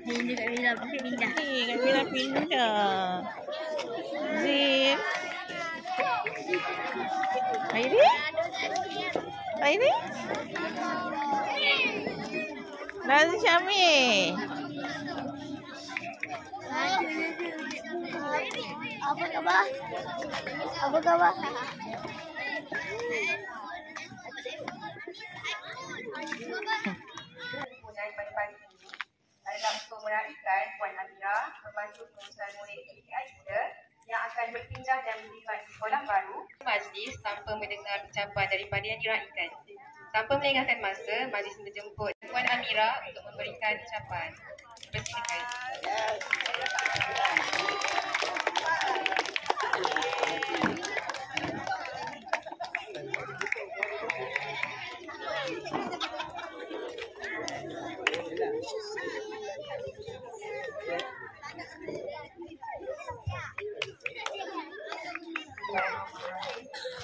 Ini Kak Mila pindah. Kak Mila pindah. Zin. Airi? Airi? Razi Syami. Apa khabar? Apa khabar? Adalah untuk meraihkan Puan Amira membantu pengurusan murid PPI muda yang akan berpindah dan melibat sekolah baru. Majlis tanpa mendengar ucapan daripada yang diraihkan. Tanpa melengahkan masa, majlis menjemput Puan Amira untuk memberikan ucapan. Persilakan.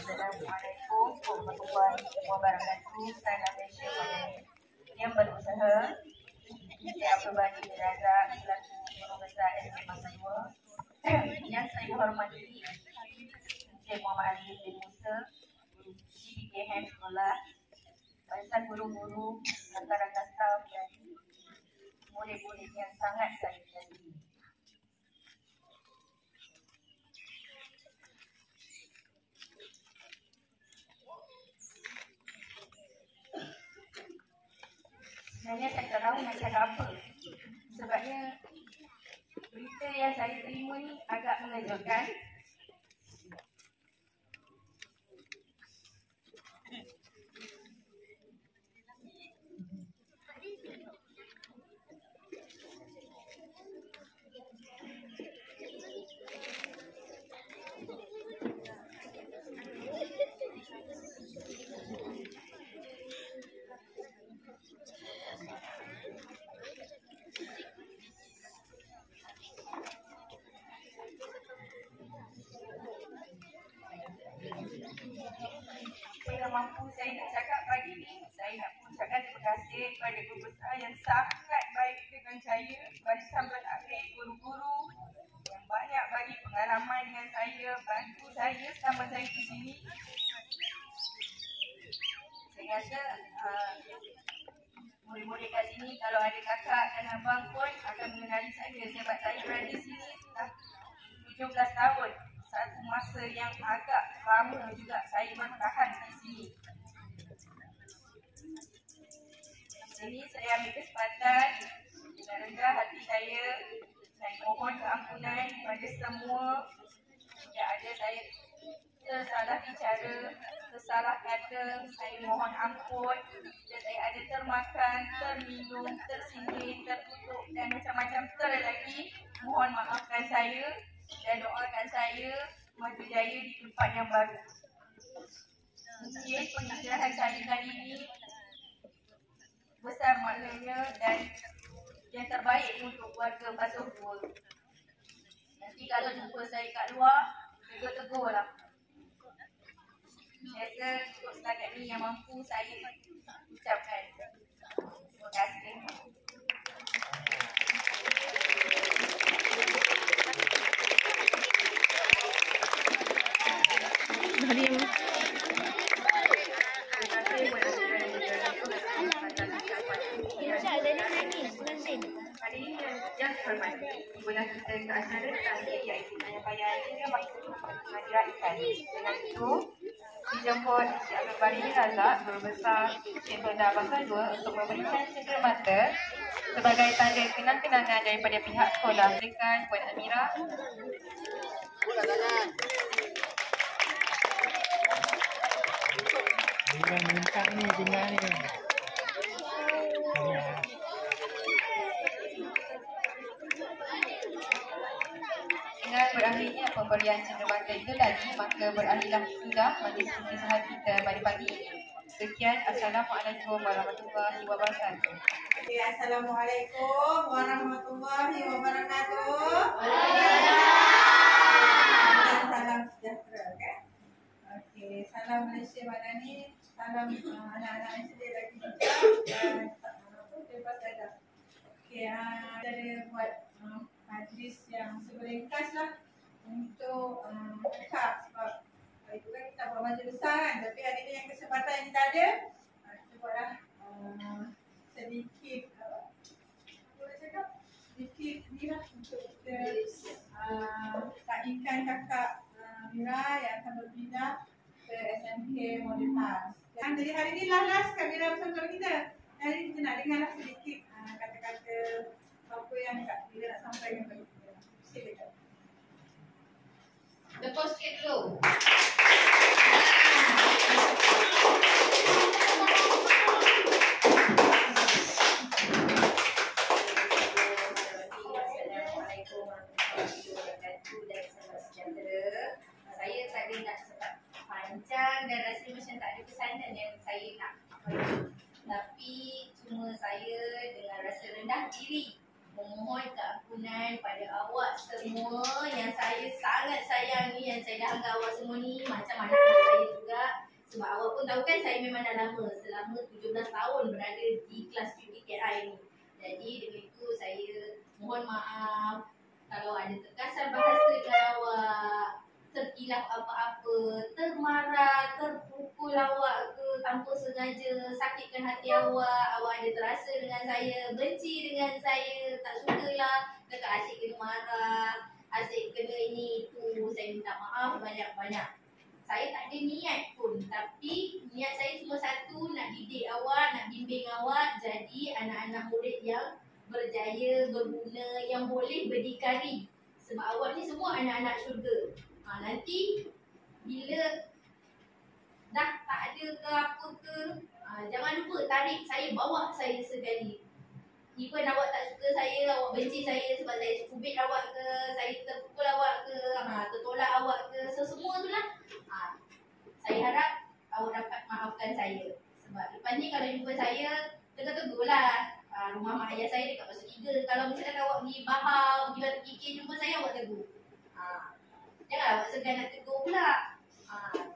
Assalamualaikum warahmatullahi wabarakatuh. Saya Malaysia yang berusaha saya berbagi berada selaku guru besar SMP Masa 2 yang saya hormati Encik Muhammad Ali bin Musa, GPKM Sekolah, barisan guru-guru, rakan-rakan staf dan murid-murid yang sangat saya kasihi. Sebenarnya saya tak tahu nak cakap apa. Sebabnya berita yang saya terima ni agak mengejutkan. Saya mampu saya nak cakap pagi ni, saya nak mengucapkan terima kasih kepada guru besar yang sangat baik dengan saya, barisan berakhir, guru-guru yang banyak bagi pengalaman dengan saya, bantu saya selama saya di sini. Saya rasa murid-murid kat sini kalau ada kakak dan abang pun akan mengenali saya sebab saya berada di sini sudah 17 tahun. Satu masa yang agak lama juga saya bertahan di sini. Jadi saya ambil kesempatan dengan rendah hati saya mohon keampunan kepada semua jika ada saya tersalah bicara, tersalah kata, saya mohon ampun jika saya ada termakan, terminum, tersindir, terkutuk dan macam-macam lagi. Mohon maafkan saya dan doakan saya maju jaya di tempat yang baru. Mungkin penghijrahan saya kali ini besar maknanya dan yang terbaik untuk keluarga Basuh Dua. Nanti kalau jumpa saya kat luar, tegur-tegurlah. Saya rasa untuk setakat ni yang mampu saya ucapkan. Terima kasih. Hari ini yang hormati ibulah kita ke acara terakhir iaitu penyampaian hingga pengajian ikan. Dengan itu dijemput Encik Abdul Bari Razak, Guru Besar Encik Tonda Bangsa 2 untuk memberikan cendera mata sebagai tanda kenang-kenangan daripada pihak sekolah dengan Puan Amira. Minta ni tinggal ni. Dengan berakhirnya pemberian cenderamata itu tadi, maka berakhirlah sudah majlis perpisahan kita pada pagi ini. Sekian, Assalamualaikum warahmatullahi wabarakatuh. Okay, Assalamualaikum warahmatullahi wabarakatuh. Salam sejahtera, okay? Okay, salam Malaysia Madani, salam anak-anak yang sedia lagi hijab dan bebas dadah. Okay, kita ada buat majlis yang seberingkas lah untuk rekap sebab itu kan kita buat majlis besar kan, tapi hari ni yang kesempatan yang kita ada, kita buatlah sedikit sedikit ni lah untuk kita takdikan kakak Mira yang akan berpindah ke SMK Model House. Jadi hari ni last Kak Mira bersama kita. Hari ni kita nak dengarlah sedikit kata-kata apa yang Kak Mira nak sampaikan kepada kita. Silakan. Tepuk sikit dulu. Assalamualaikum warahmatullahi wabarakatuh dan salam sejahtera. Saya tadi nak sempat panjang dan rasa macam tak ada pesanan yang saya nak apa, tapi cuma saya dengan rasa rendah diri memohon keampunan pada awak semua yang saya sangat sayangi, yang saya dah anggap awak semua ni macam anak-anak saya juga. Sebab awak pun tahu kan saya memang dah lama, selama 17 tahun berada di kelas PPKI ni. Jadi dengan itu saya mohon maaf kalau ada terkasar bahasa dengan awak, terkilap apa-apa, termarah, terpukul awak ke tanpa sengaja, sakitkan hati awak, awak ada terasa dengan saya, benci dengan saya, tak sukalah, kata asyik kena marah, asyik kena ini itu, saya minta maaf banyak-banyak. Saya tak ada niat pun, tapi niat saya cuma satu, nak didik awak, nak bimbing awak jadi anak-anak murid yang berjaya, berguna, yang boleh berdikari. Sebab awak ni semua anak-anak syurga. Nanti bila dah tak ada ke apa ke, jangan lupa tarik saya, bawa saya sekali. Even awak tak suka saya, awak benci saya sebab saya kubit awak ke, saya terpukul awak ke, tertolak awak ke, semua tu lah. Saya harap awak dapat maafkan saya. Sebab lepas ni kalau jumpa saya, tegur-tegur lah. Rumah mak ayah saya dekat Pasar 3. Kalau misalkan awak pergi Bahau, pergi Batu Kikir jumpa saya, awak tegur. Jangan awak segan nak tegur pula.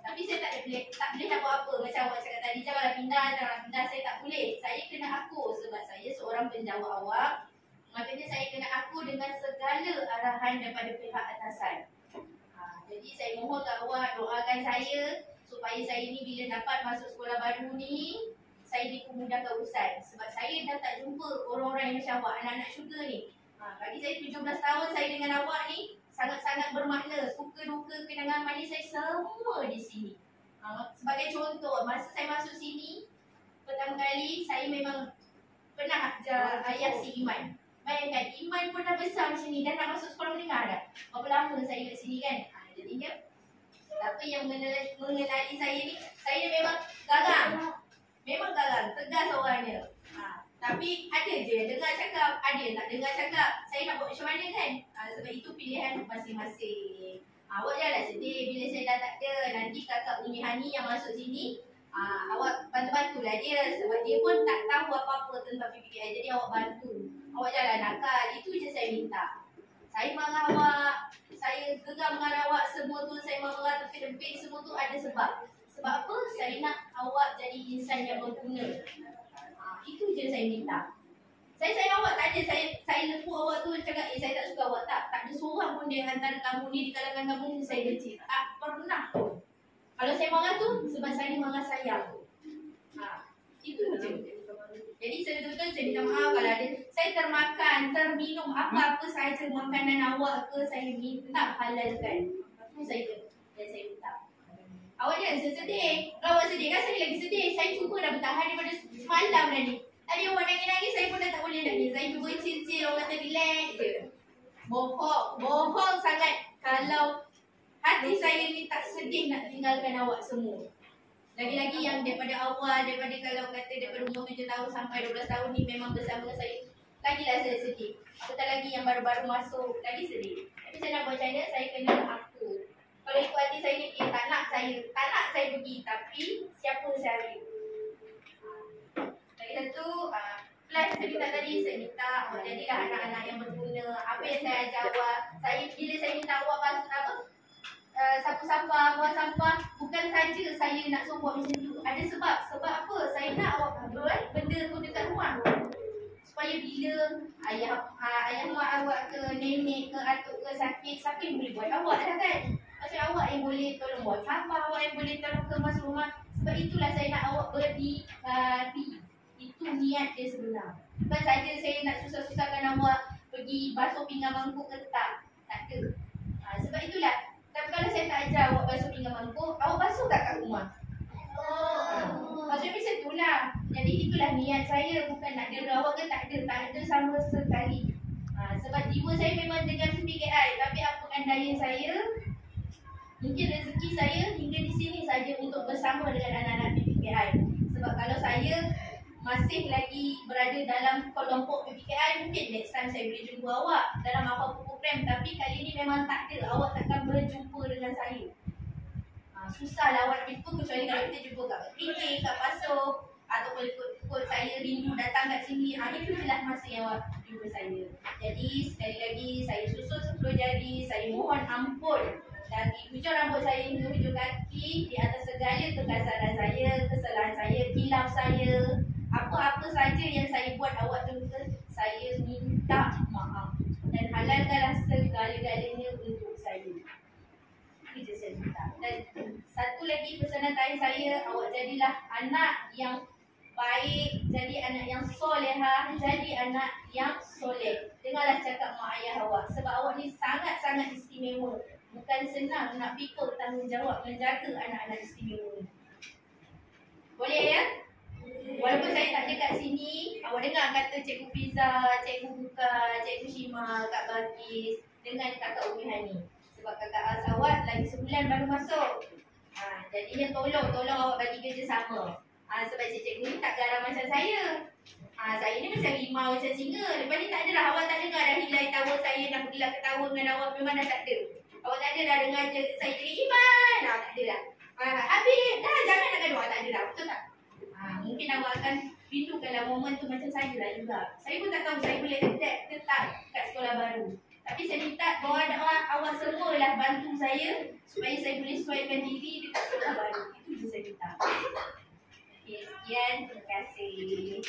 Tapi saya tak boleh nak buat apa. Macam awak cakap tadi, janganlah pindah, saya tak boleh. Saya kena akur sebab saya seorang penjawat awak. Maknanya saya kena akur dengan segala arahan daripada pihak atasan. Jadi saya mohon kat awak doakan saya supaya saya ni bila dapat masuk sekolah baru ni, saya dipermudahkan urusan. Sebab saya dah tak jumpa orang-orang yang macam awak, anak-anak syurga ni. Bagi saya 17 tahun saya dengan awak ni sangat-sangat bermakna. Suka duka, kenangan manis saya semua di sini. Sebagai contoh, masa saya masuk sini pertama kali, saya memang pernah ajar ayah si Iman. Bayangkan, Iman pun dah besar macam ni, dah nak masuk sekolah menengah dah. Berapa lama saya kat sini kan? Jadinya siapa yang mengenali saya ni, saya memang garang. Memang garang, tegas orangnya. Tapi ada je yang dengar cakap, ada yang tak dengar cakap. Saya nak buat macam mana kan? Sebab itu pilihan masing-masing. Awak janganlah sedih bila saya dah tak ada. Nanti kakak Umi Hani yang masuk sini, awak bantu-bantulah dia. Sebab dia pun tak tahu apa-apa tentang PPKI. Jadi awak bantu. Awak janganlah nakal. Itu je saya minta. Saya marah awak, saya geram dengan awak, semua tu saya marah tepik-tepik, semua tu ada sebab. Sebab apa? Saya nak awak jadi insan yang berguna. Itu je saya minta. Saya sayang awak, tak ada saya lepuk awak tu cakap saya tak suka awak, tak ada seorang pun dia antara kamu ni, di kalangan kamu ni saya benci. Tak pernah pun. Kalau saya marah tu sebab saya marah sayang. Itu je. Jadi betul-betul saya minta maaf kalau ada saya termakan, terminum apa-apa sahaja makanan awak ke, saya minta halalkan. Itu saja yang saya minta. Awak jangan sedih. Kalau awak sedih kan saya lagi sedih. Saya cuba dah bertahan daripada semalam dah ni. Tadi awak nangis-nangis, saya pun dah tak boleh nangis. Saya cuba chill-chill, orang kata relax je. Bohong sangat kalau hati saya ni tak sedih nak tinggalkan awak semua. Lagi-lagi yang daripada awal, daripada kalau kata daripada umur 7 tahun sampai 12 tahun ni memang bersama saya. Lagilah saya sedih. Apatah lagi yang baru-baru masuk, lagi sedih. Tapi saya nak buat macam mana, saya kena aku. Kalau ikut hati saya ni, tak nak saya pergi. Tapi siapa saya ambil. Lagi satu, Plus saya minta tadi, saya minta awak jadilah anak-anak yang berguna. Apa yang saya ajar awak, bila saya minta awak sapu sampah, buang sampah, bukan saja saya nak suruh buat macam tu. Ada sebab. Sebab apa? Saya nak awak buat benda tu dekat rumah. Supaya bila ayah mak awak ke, nenek ke, atuk ke sakit, siapa yang boleh buat? Awak lah kan? Macam awak yang boleh tolong buat sampah, awak yang boleh tolong kemas rumah. Sebab itulah saya nak awak berdikari. Itu niat dia sebenar. Bukan saja saya nak susah-susahkan awak pergi basuh pinggan mangkuk ke tak. Tak ada. Sebab itulah. Tapi kalau saya tak ajar awak basuh pinggan mangkuk, awak basuh tak kat rumah? Maksudnya macam itulah. Jadi itulah niat saya. Bukan nak dera awak ke tak ada. Tak ada sama sekali. Sebab jiwa saya memang dengan PPKI. Tapi apakan daya saya, mungkin rezeki saya hingga di sini saja untuk bersama dengan anak-anak PPKI. Sebab kalau saya masih lagi berada dalam kelompok PPKI, mungkin next time saya boleh jumpa awak dalam apa-apa program. Tapi kali ini memang tak ada. Awak takkan berjumpa dengan saya. Susahlah awak nak jumpa kecuali kalau kita jumpa kat PK, kat Pasoh, ataupun ikut saya rindu datang kat sini. Itu jelas masa yang awak jumpa saya. Jadi sekali lagi saya susul 10 jari. Saya mohon ampun dari hujung rambut saya hingga hujung kaki di atas segala kekasaran saya, kesalahan saya, khilaf saya. Apa-apa saja yang saya buat awak terluka, saya minta maaf. Dan halalkanlah segala-galanya untuk saya. Itu je saya minta. Dan satu lagi pesanan terakhir saya, awak jadilah anak yang baik, jadi anak yang solehah, jadi anak yang soleh. Dengarlah cakap mak ayah awak. Sebab awak ni sangat-sangat istimewa. Bukan senang nak pikul tanggungjawab menjaga anak-anak istimewa ni. Boleh ya? Walaupun saya tak ada kat sini, awak dengar kata Cikgu Fiza, Cikgu Buka, Cikgu Shima, Kak Balkis dengan Kakak Umi Hani. Sebab Kakak Asawat lagi sebulan baru masuk. Jadinya tolong awak bagi kerjasama. Sebab cikgu ni tak garang macam saya. Saya ni macam rimau, macam singa. Lepas ni tak ada dah, awak tak dengar dah hilai tawa saya, nak gelak ketawa dengan awak, memang dah tak ada. Awak tak ada dah dengar saya jadi Iman. Tak ada dah. Habis, dah jangan nak gaduh, tak ada dah, betul tak? Mungkin awak akan rindukanlah momen tu macam saya lah juga. Saya pun tak tahu saya boleh adapt tetap kat sekolah baru. Tapi saya minta doa-doa awak semua lah bantu saya supaya saya boleh sesuaikan diri dekat sekolah baru. Itu je saya minta. Okay, sekian. Terima kasih.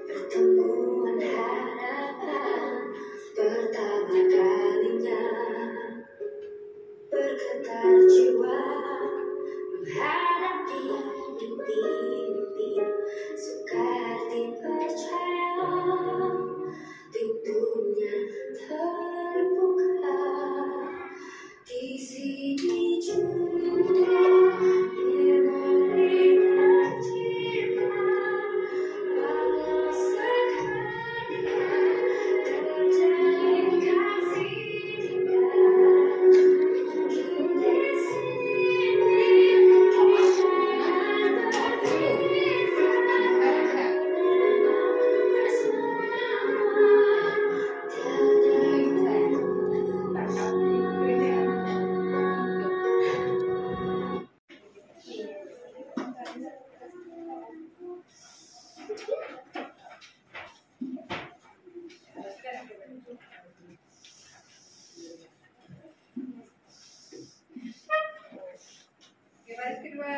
Pertemuan harapan pertama kalinya, bergetar jiwa menghadapi mimpi-mimpi, sukar dipercaya pintunya terbuka. Di sini juga memori tercipta, walau sekali terjalin kasih kita. Mungkin di sini kita akan berpisah, memang bersama Baris kedua.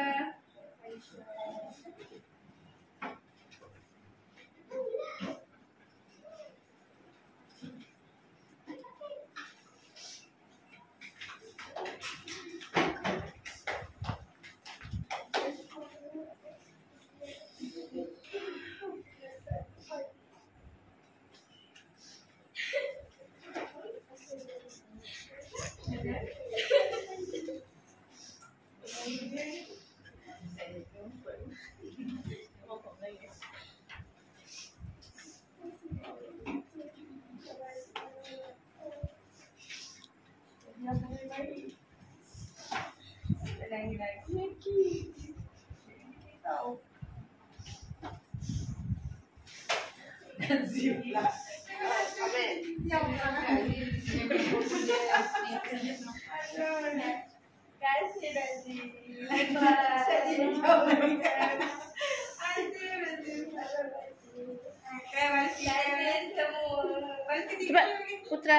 Cepat, Putra.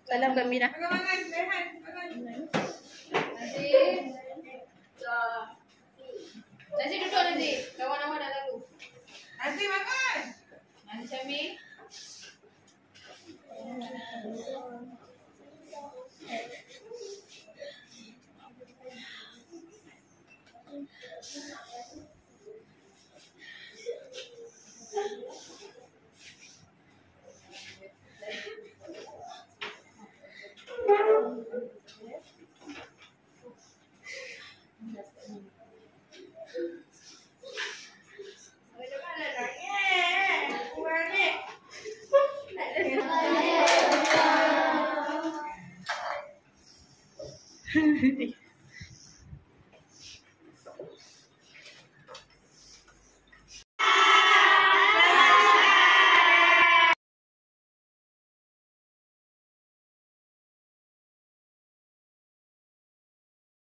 Salam Kak Mira. Nazir duduk Nazir. Kawan awak dah lalu.